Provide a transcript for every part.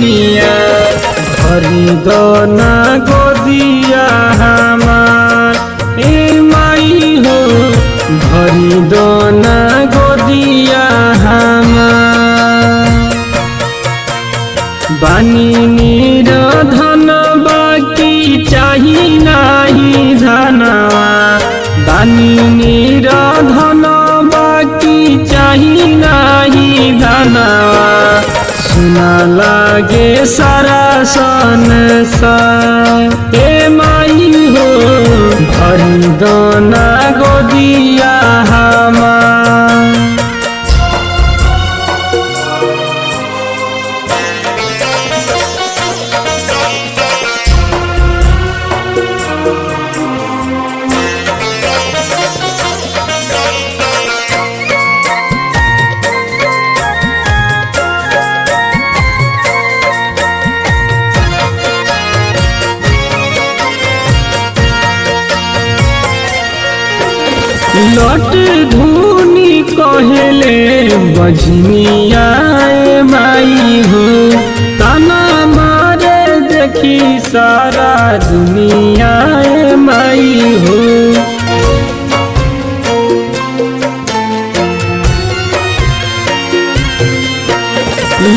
निया भरी दोना गोदिया हमार ए माई हो भरी दोना गोदिया हमार बानी निराधन बाकी चाही नाही धनवा बानी निराधन बाकी चाही नाही धनवा सुना लागे सारा संसार ए माई हो भरी दोना गोदिया हमार लट धुनी कहले बजनिया माई हो ताना मारे देखी सारा दुनिया माई हो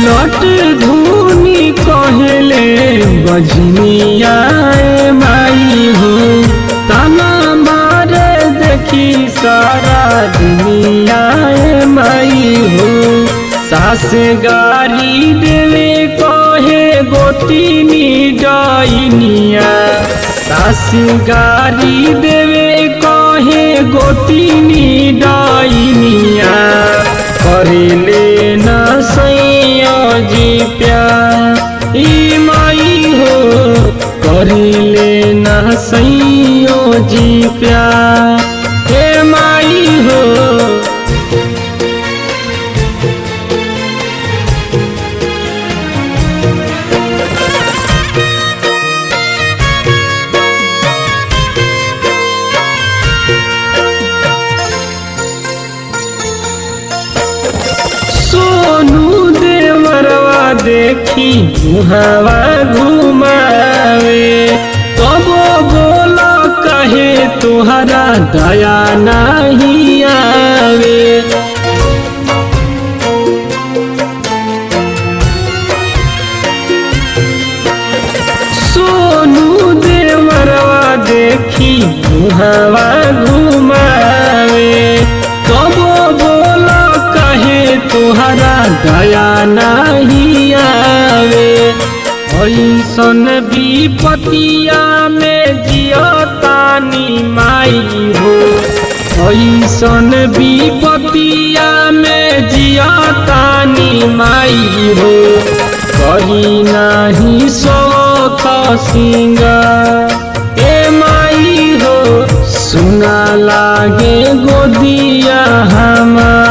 लट धुनी कहले बजनिया माई हो ताना मारे देखी सारा दुनिया माई हो सास गारी देवे कहे गोतिनी डाइनिया सास गारी देवे कहे गोतिनी डाइनिया करेले न सैया जी प्यार ई माई हो करेले न सैया जी प्यार हे माई हो सोनू देवरवा देखी मुहावा घुमावे कबो बोला कहे तुहरा दया नहीं आवे सोनू देवरवा देखी मुहावा घुमावे कबो बोला कहे तुहरा दया नहीं आवे ऐसन विपतिया में जियतानी माई हो ऐसन विपतिया में जियतानी माई हो कहीं नहीं शोक सिंगार ए माई हो सुना लागे गोदिया हमार।